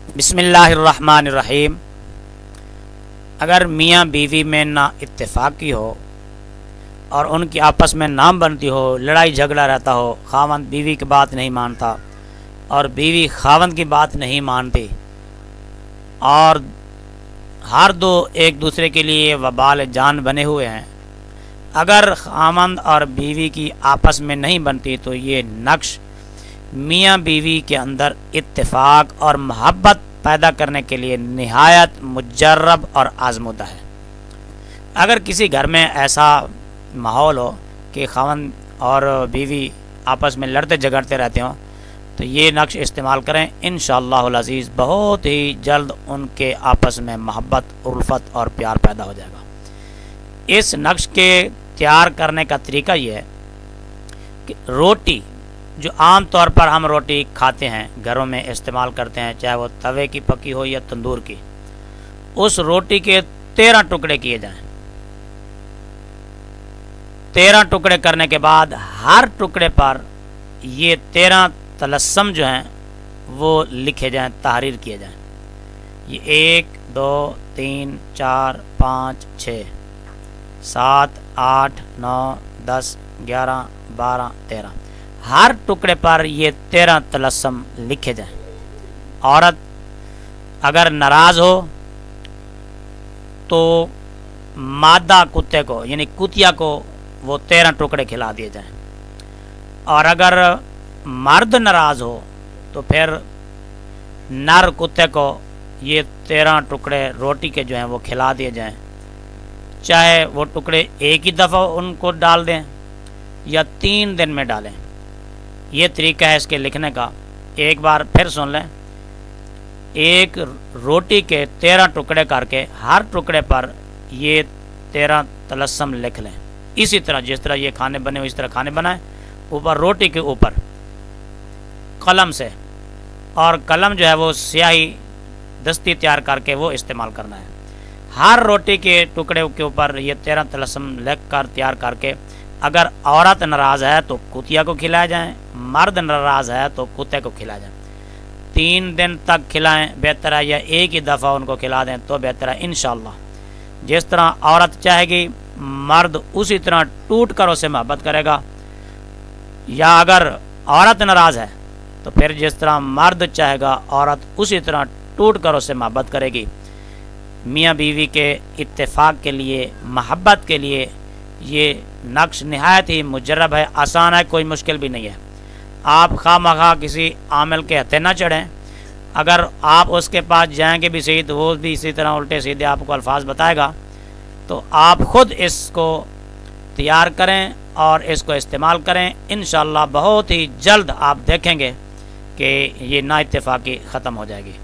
बिस्मिल्लाहिर्रहमानिर्रहीम। अगर मियाँ बीवी में ना इत्तेफाकी हो और उनकी आपस में नाम बनती हो, लड़ाई झगड़ा रहता हो, खावंद बीवी की बात नहीं मानता और बीवी खावंद की बात नहीं मानती और हर दो एक दूसरे के लिए वबाल जान बने हुए हैं, अगर खावंद और बीवी की आपस में नहीं बनती तो ये नक्श मियाँ बीवी के अंदर इत्तेफाक और मोहब्बत पैदा करने के लिए निहायत मुजर्रब और आजमुदा है। अगर किसी घर में ऐसा माहौल हो कि खावंद और बीवी आपस में लड़ते झगड़ते रहते हों तो ये नक्श इस्तेमाल करें। इंशाअल्लाहुल अज़ीज़ बहुत ही जल्द उनके आपस में मोहब्बत, उल्फत और प्यार पैदा हो जाएगा। इस नक्श के तैयार करने का तरीका ये है कि रोटी जो आम तौर पर हम रोटी खाते हैं, घरों में इस्तेमाल करते हैं, चाहे वो तवे की पकी हो या तंदूर की, उस रोटी के 13 टुकड़े किए जाएं। 13 टुकड़े करने के बाद हर टुकड़े पर ये 13 तलस्सम जो हैं वो लिखे जाएं, तहरीर किए जाएं। ये 1 2 3 4 5 6 7 8 9 10 11 12 13 हर टुकड़े पर ये 13 तलस्सम लिखे जाएं। औरत अगर नाराज़ हो तो मादा कुत्ते को यानी कुतिया को वो 13 टुकड़े खिला दिए जाएं, और अगर मर्द नाराज़ हो तो फिर नर कुत्ते को ये 13 टुकड़े रोटी के जो हैं वो खिला दिए जाएं। चाहे वो टुकड़े एक ही दफ़ा उनको डाल दें या 3 दिन में डालें। ये तरीका है इसके लिखने का। एक बार फिर सुन लें। एक रोटी के 13 टुकड़े करके हर टुकड़े पर ये 13 तलस्सम लिख लें। इसी तरह जिस तरह ये खाने बने हुए इस तरह खाने बनाएं, ऊपर रोटी के ऊपर कलम से, और कलम जो है वो स्याही दस्ती तैयार करके वो इस्तेमाल करना है। हर रोटी के टुकड़े के ऊपर ये 13 तलस्सम लिख कर तैयार करके अगर औरत नाराज़ है तो कुतिया को खिलाया जाए, मर्द नाराज़ है तो कुत्ते को खिलाया जाए। 3 दिन तक खिलाएं बेहतर है, या एक ही दफ़ा उनको खिला दें तो बेहतर है। इंशाअल्लाह जिस तरह औरत चाहेगी मर्द उसी तरह टूट कर उससे मोहब्बत करेगा, या अगर औरत नाराज़ है तो फिर जिस तरह मर्द चाहेगा औरत उसी तरह टूट कर उससे मोहब्बत करेगी। मियाँ बीवी के इत्तेफाक के लिए, मोहब्बत के लिए ये नक्श नहायत ही मुजर्रब है, आसान है, कोई मुश्किल भी नहीं है। आप खामखा किसी आमिल के हत्थे ना चढ़ें। अगर आप उसके पास जाएंगे भी सही तो वो भी इसी तरह उल्टे सीधे आपको अल्फाज बताएगा। तो आप ख़ुद इसको तैयार करें और इसको इस्तेमाल करें। इंशाअल्लाह बहुत ही जल्द आप देखेंगे कि ये नाइत्तेफाकी ख़त्म हो जाएगी।